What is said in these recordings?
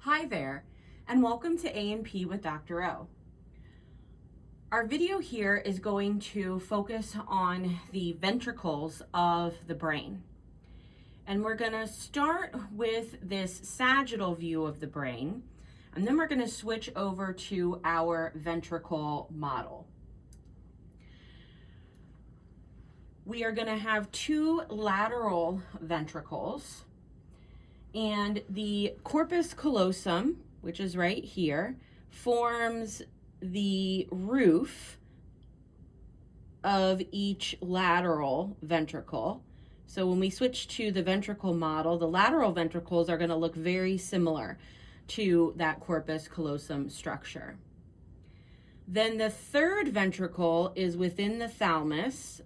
Hi there, and welcome to A&P with Dr. O. Our video here is going to focus on the ventricles of the brain. And we're going to start with this sagittal view of the brain, and then we're going to switch over to our ventricle model. We are going to have two lateral ventricles, and the corpus callosum, which is right here, forms the roof of each lateral ventricle. So when we switch to the ventricle model, the lateral ventricles are going to look very similar to that corpus callosum structure. Then the third ventricle is within the thalamus.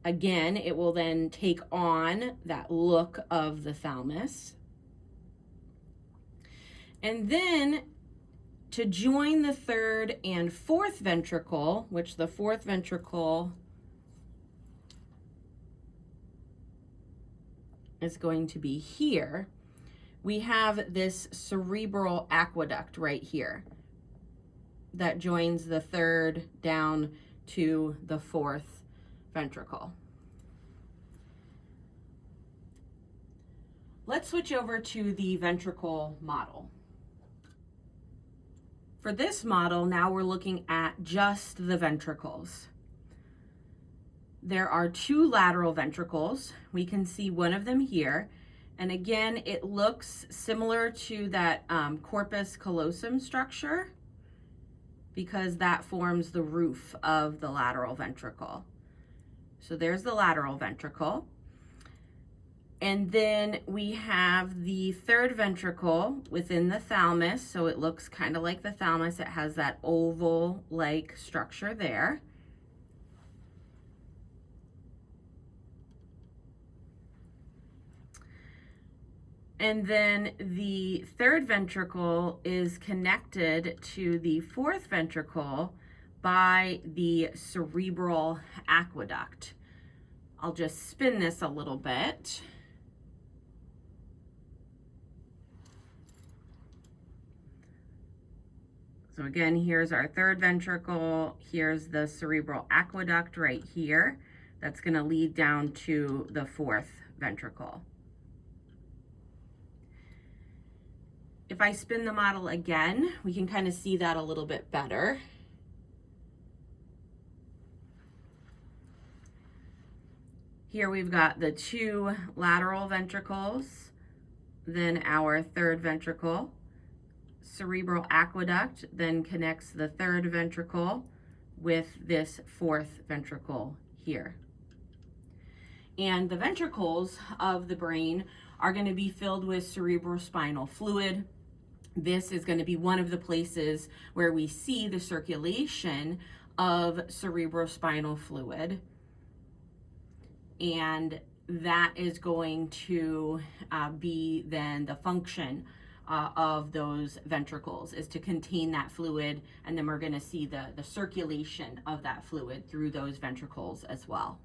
Again, it will then take on that look of the thalamus. And then to join the third and fourth ventricle, which the fourth ventricle is going to be here, we have this cerebral aqueduct right here that joins the third down to the fourth ventricle. Let's switch over to the ventricle model. For this model, now we're looking at just the ventricles. There are two lateral ventricles. We can see one of them here. And again, it looks similar to that corpus callosum structure because that forms the roof of the lateral ventricle. So there's the lateral ventricle. And then we have the third ventricle within the thalamus. So it looks kind of like the thalamus. It has that oval-like structure there. And then the third ventricle is connected to the fourth ventricle by the cerebral aqueduct. I'll just spin this a little bit. So again, here's our third ventricle. Here's the cerebral aqueduct right here. That's going to lead down to the fourth ventricle. If I spin the model again, we can kind of see that a little bit better. Here we've got the two lateral ventricles, then our third ventricle. Cerebral aqueduct then connects the third ventricle with this fourth ventricle here. And the ventricles of the brain are going to be filled with cerebrospinal fluid. This is going to be one of the places where we see the circulation of cerebrospinal fluid. And that is going to be then the function of those ventricles, is to contain that fluid, and then we're going to see the circulation of that fluid through those ventricles as well.